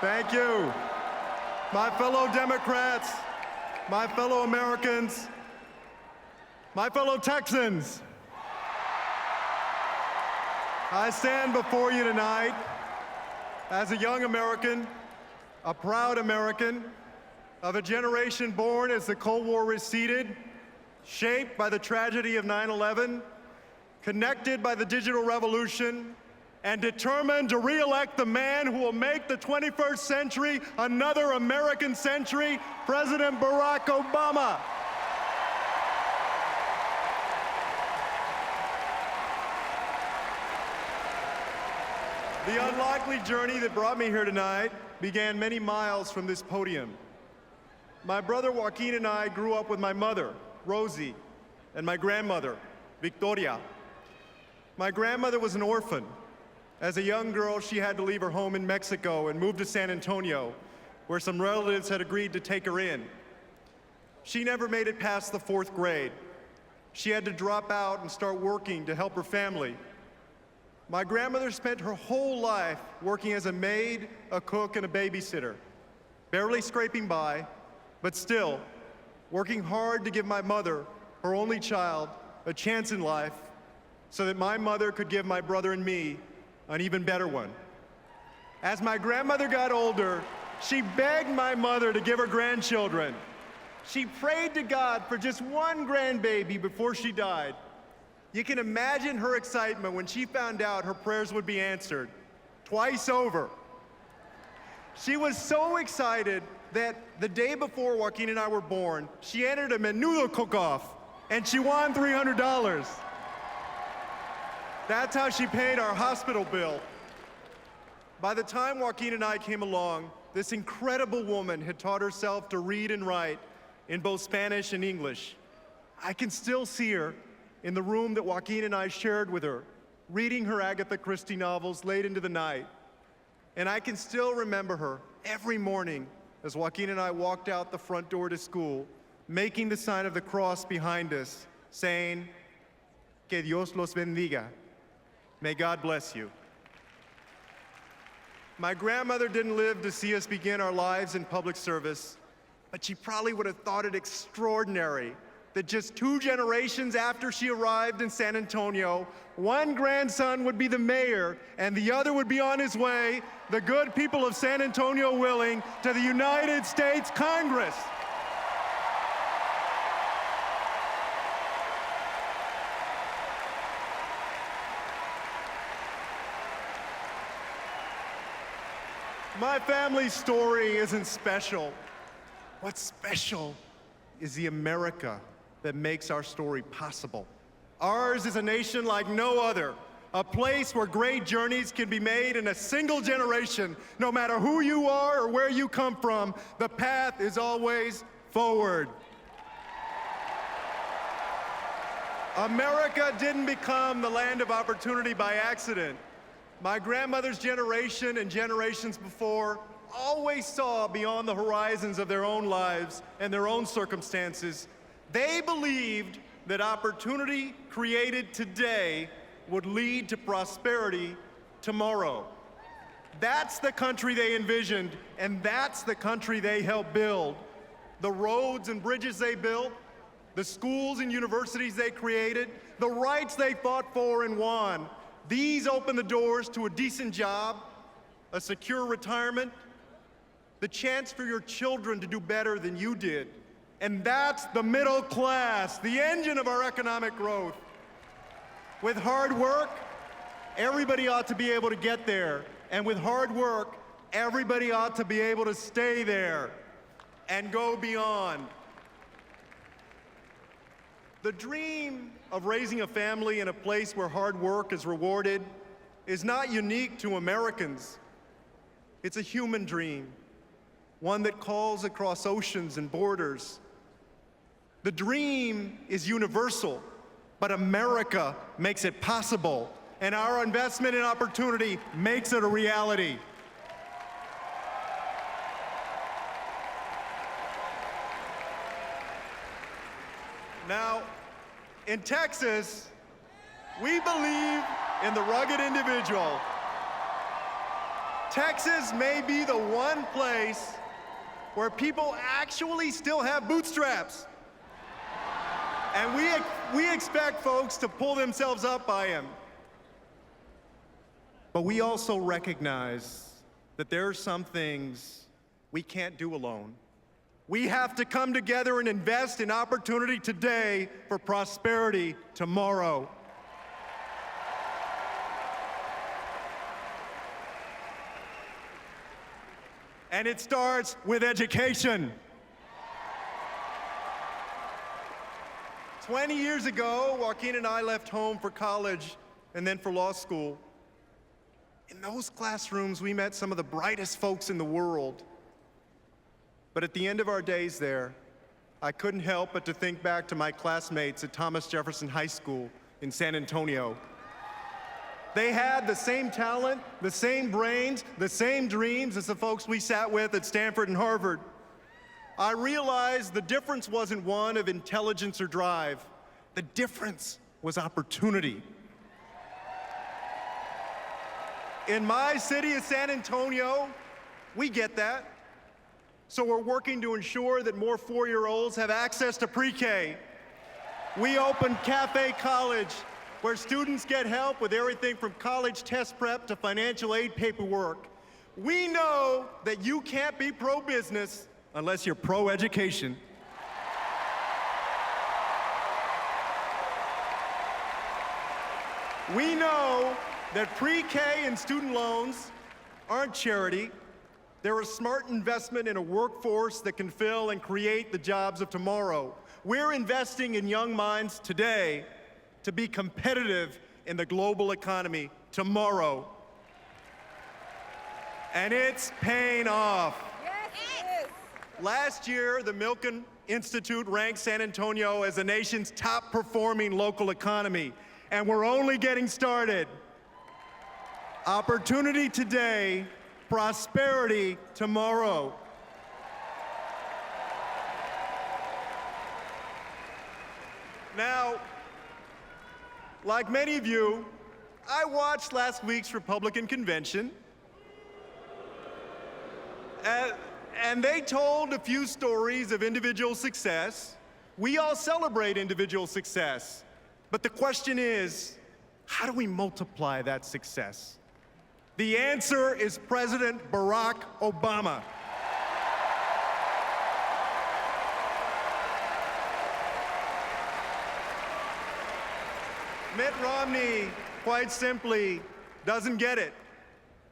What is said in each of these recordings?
Thank you. My fellow Democrats, my fellow Americans, my fellow Texans, I stand before you tonight as a young American, a proud American, of a generation born as the Cold War receded, shaped by the tragedy of 9/11, connected by the digital revolution, and determined to re-elect the man who will make the 21st century another American century, President Barack Obama. The unlikely journey that brought me here tonight began many miles from this podium. My brother Joaquin and I grew up with my mother, Rosie, and my grandmother, Victoria. My grandmother was an orphan. As a young girl, she had to leave her home in Mexico and move to San Antonio, where some relatives had agreed to take her in. She never made it past the 4th grade. She had to drop out and start working to help her family. My grandmother spent her whole life working as a maid, a cook, and a babysitter, barely scraping by, but still working hard to give my mother, her only child, a chance in life so that my mother could give my brother and me an even better one. As my grandmother got older, she begged my mother to give her grandchildren. She prayed to God for just one grandbaby before she died. You can imagine her excitement when she found out her prayers would be answered, twice over. She was so excited that the day before Joaquin and I were born, she entered a menudo cook-off, and she won $300. That's how she paid our hospital bill. By the time Joaquin and I came along, this incredible woman had taught herself to read and write in both Spanish and English. I can still see her in the room that Joaquin and I shared with her, reading her Agatha Christie novels late into the night. And I can still remember her every morning as Joaquin and I walked out the front door to school, making the sign of the cross behind us, saying, "Que Dios los bendiga." May God bless you. My grandmother didn't live to see us begin our lives in public service, but she probably would have thought it extraordinary that just 2 generations after she arrived in San Antonio, one grandson would be the mayor and the other would be on his way, the good people of San Antonio willing, to the United States Congress. My family's story isn't special. What's special is the America that makes our story possible. Ours is a nation like no other, a place where great journeys can be made in a single generation. No matter who you are or where you come from, the path is always forward. America didn't become the land of opportunity by accident. My grandmother's generation and generations before always saw beyond the horizons of their own lives and their own circumstances. They believed that opportunity created today would lead to prosperity tomorrow. That's the country they envisioned, and that's the country they helped build. The roads and bridges they built, the schools and universities they created, the rights they fought for and won, these opened the doors to a decent job, a secure retirement, the chance for your children to do better than you did. And that's the middle class, the engine of our economic growth. With hard work, everybody ought to be able to get there. And with hard work, everybody ought to be able to stay there and go beyond. The dream of raising a family in a place where hard work is rewarded is not unique to Americans. It's a human dream, one that calls across oceans and borders. The dream is universal, but America makes it possible, and our investment in opportunity makes it a reality. Now, in Texas, we believe in the rugged individual. Texas may be the one place where people actually still have bootstraps. And we expect folks to pull themselves up by him. But we also recognize that there are some things we can't do alone. We have to come together and invest in opportunity today for prosperity tomorrow. And it starts with education. 20 years ago, Joaquin and I left home for college and then for law school. In those classrooms, we met some of the brightest folks in the world. But at the end of our days there, I couldn't help but to think back to my classmates at Thomas Jefferson High School in San Antonio. They had the same talent, the same brains, the same dreams as the folks we sat with at Stanford and Harvard. I realized the difference wasn't one of intelligence or drive. The difference was opportunity. In my city of San Antonio, we get that. So we're working to ensure that more 4-year-olds have access to pre-K. We opened Cafe College, where students get help with everything from college test prep to financial aid paperwork. We know that you can't be pro-business unless you're pro-education. We know that pre-K and student loans aren't charity. They're a smart investment in a workforce that can fill and create the jobs of tomorrow. We're investing in young minds today to be competitive in the global economy tomorrow. And it's paying off. Yes, it is. Last year, the Milken Institute ranked San Antonio as the nation's top-performing local economy, and we're only getting started. Opportunity today, prosperity tomorrow. Now, like many of you, I watched last week's Republican convention, and they told a few stories of individual success. We all celebrate individual success, but the question is, how do we multiply that success? The answer is President Barack Obama. Mitt Romney, quite simply, doesn't get it.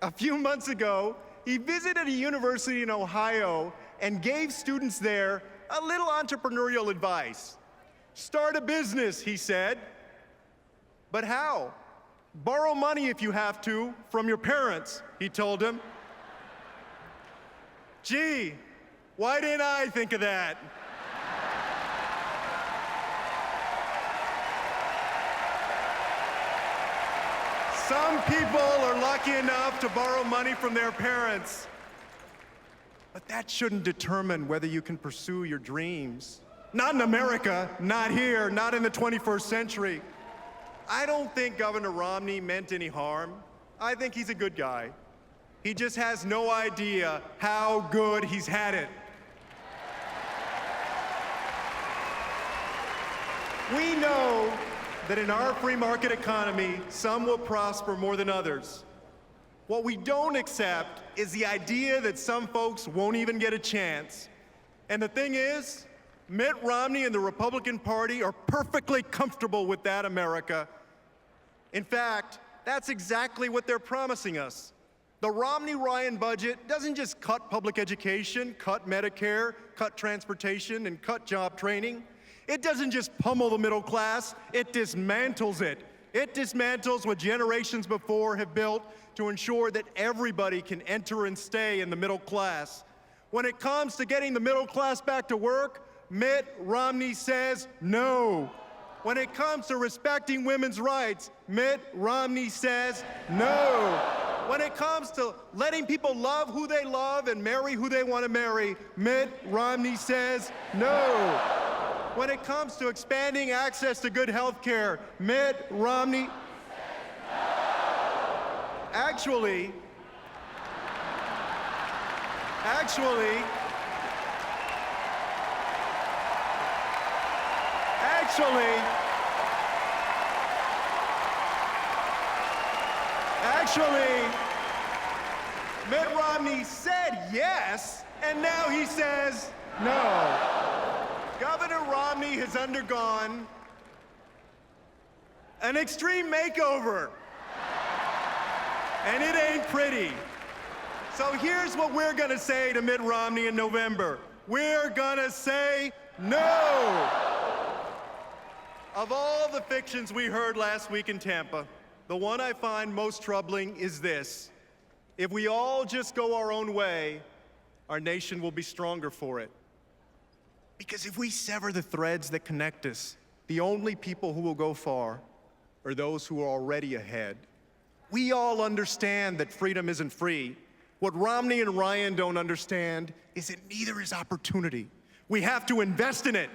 A few months ago, he visited a university in Ohio and gave students there a little entrepreneurial advice. Start a business, he said. But how? Borrow money if you have to from your parents, he told them. Gee, why didn't I think of that? Some people are lucky enough to borrow money from their parents, but that shouldn't determine whether you can pursue your dreams. Not in America, not here, not in the 21st century. I don't think Governor Romney meant any harm. I think he's a good guy. He just has no idea how good he's had it. We know that in our free market economy, some will prosper more than others. What we don't accept is the idea that some folks won't even get a chance. And the thing is, Mitt Romney and the Republican Party are perfectly comfortable with that, America. In fact, that's exactly what they're promising us. The Romney-Ryan budget doesn't just cut public education, cut Medicare, cut transportation, and cut job training. It doesn't just pummel the middle class, it dismantles it. It dismantles what generations before have built to ensure that everybody can enter and stay in the middle class. When it comes to getting the middle class back to work, Mitt Romney says no. When it comes to respecting women's rights, Mitt Romney says no. When it comes to letting people love who they love and marry who they want to marry, Mitt Romney says no. When it comes to expanding access to good health care, Mitt Romney... Actually, Actually, Mitt Romney said yes, and now he says no. Governor Romney has undergone an extreme makeover, and it ain't pretty. So here's what we're gonna say to Mitt Romney in November. We're gonna say no. Of all the fictions we heard last week in Tampa, the one I find most troubling is this. If we all just go our own way, our nation will be stronger for it. Because if we sever the threads that connect us, the only people who will go far are those who are already ahead. We all understand that freedom isn't free. What Romney and Ryan don't understand is that neither is opportunity. We have to invest in it.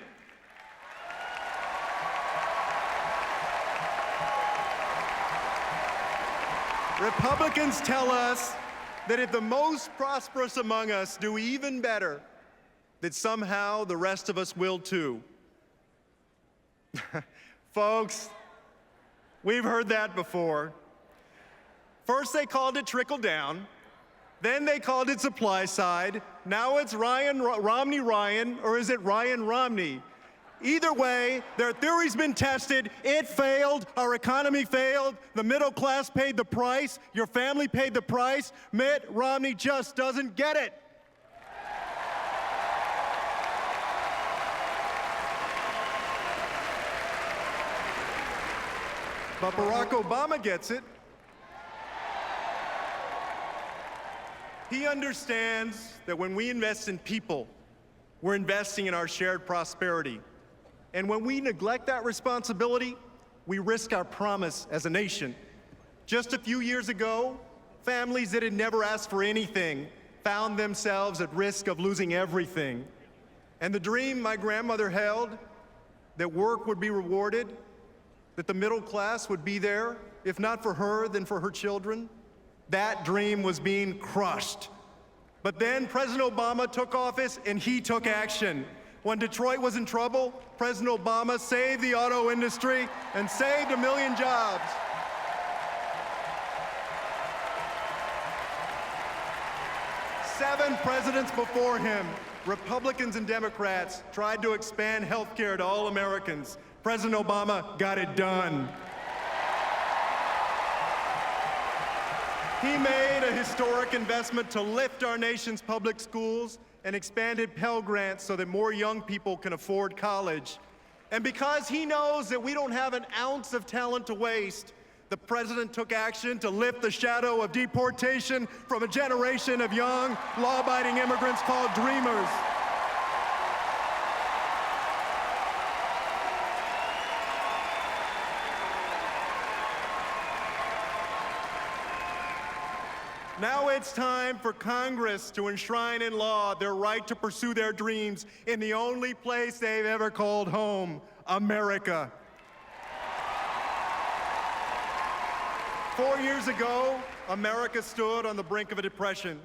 Republicans tell us that if the most prosperous among us do even better, that somehow the rest of us will too. Folks, we've heard that before. First they called it trickle-down, then they called it supply side, now it's Romney Ryan, or is it Ryan Romney? Either way, their theory's been tested, it failed, our economy failed, the middle class paid the price, your family paid the price, Mitt Romney just doesn't get it. But Barack Obama gets it. He understands that when we invest in people, we're investing in our shared prosperity. And when we neglect that responsibility, we risk our promise as a nation. Just a few years ago, families that had never asked for anything found themselves at risk of losing everything. And the dream my grandmother held, that work would be rewarded, that the middle class would be there, if not for her, then for her children, that dream was being crushed. But then President Obama took office and he took action. When Detroit was in trouble, President Obama saved the auto industry and saved 1 million jobs. Seven presidents before him, Republicans and Democrats, tried to expand health care to all Americans. President Obama got it done. He made a historic investment to lift our nation's public schools and expanded Pell Grants so that more young people can afford college. And because he knows that we don't have an ounce of talent to waste, the president took action to lift the shadow of deportation from a generation of young, law-abiding immigrants called dreamers. Now it's time for Congress to enshrine in law their right to pursue their dreams in the only place they've ever called home, America. 4 years ago, America stood on the brink of a depression.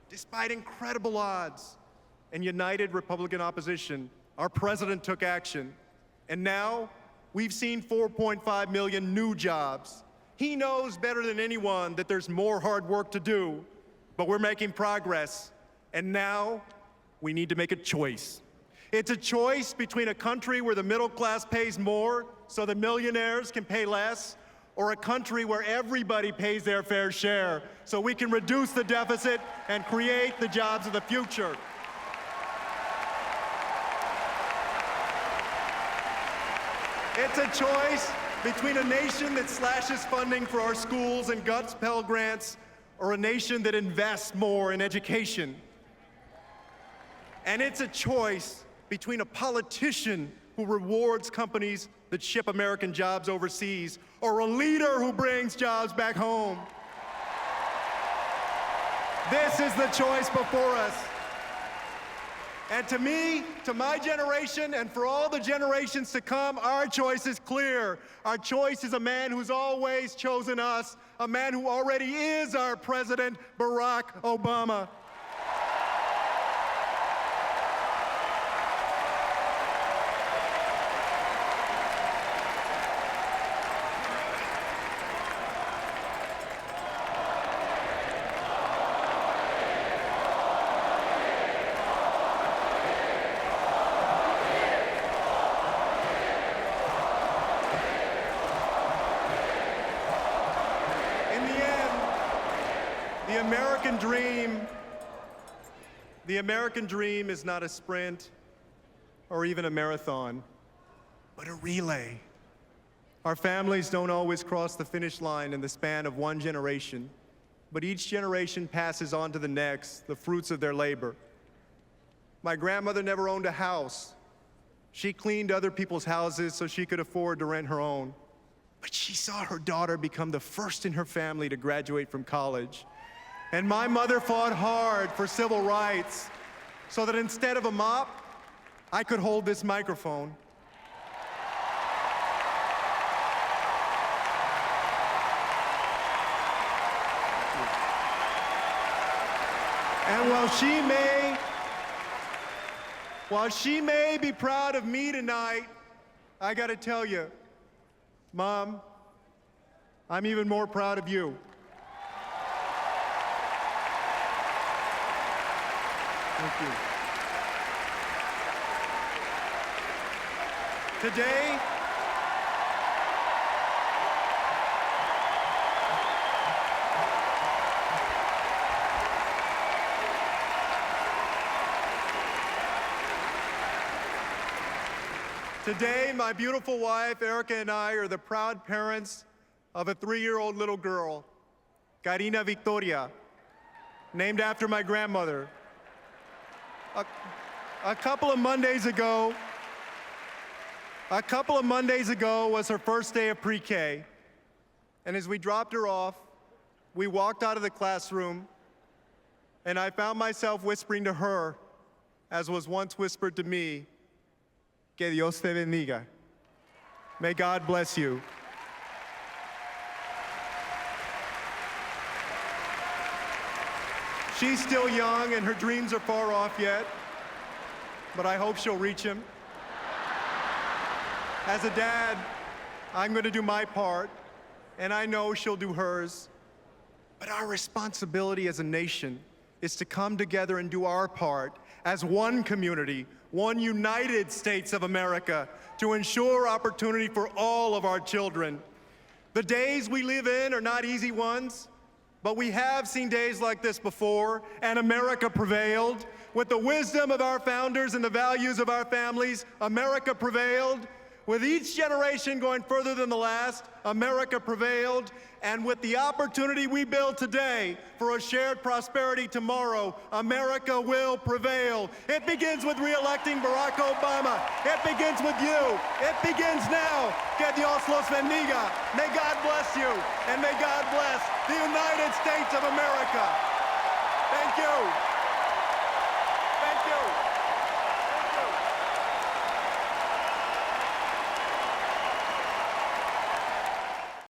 Despite incredible odds and united Republican opposition, our president took action. And now, we've seen 4.5 million new jobs. He knows better than anyone that there's more hard work to do, but we're making progress. And now, we need to make a choice. It's a choice between a country where the middle class pays more so the millionaires can pay less, or a country where everybody pays their fair share so we can reduce the deficit and create the jobs of the future. It's a choice between a nation that slashes funding for our schools and guts Pell Grants, or a nation that invests more in education. And it's a choice between a politician who rewards companies that ship American jobs overseas, or a leader who brings jobs back home. This is the choice before us. And to me, to my generation, and for all the generations to come, our choice is clear. Our choice is a man who's always chosen us, a man who already is our president, Barack Obama. The American dream, the American dream is not a sprint or even a marathon, but a relay. Our families don't always cross the finish line in the span of one generation, but each generation passes on to the next the fruits of their labor. My grandmother never owned a house. She cleaned other people's houses so she could afford to rent her own. But she saw her daughter become the first in her family to graduate from college. And my mother fought hard for civil rights so that instead of a mop, I could hold this microphone. And while she may be proud of me tonight, I gotta tell you, Mom, I'm even more proud of you. Thank you. Today, my beautiful wife, Erica, and I are the proud parents of a 3-year-old little girl, Karina Victoria, named after my grandmother. A couple of Mondays ago was her first day of pre-K, and as we dropped her off, we walked out of the classroom, and I found myself whispering to her, as was once whispered to me, que Dios te bendiga. May God bless you. She's still young and her dreams are far off yet, but I hope she'll reach them. As a dad, I'm going to do my part, and I know she'll do hers. But our responsibility as a nation is to come together and do our part as one community, one United States of America, to ensure opportunity for all of our children. The days we live in are not easy ones, but we have seen days like this before, and America prevailed. With the wisdom of our founders and the values of our families, America prevailed. With each generation going further than the last, America prevailed. And with the opportunity we build today for a shared prosperity tomorrow, America will prevail. It begins with re-electing Barack Obama. It begins with you. It begins now. Que Dios los bendiga. May God bless you, and may God bless the United States of America. Thank you.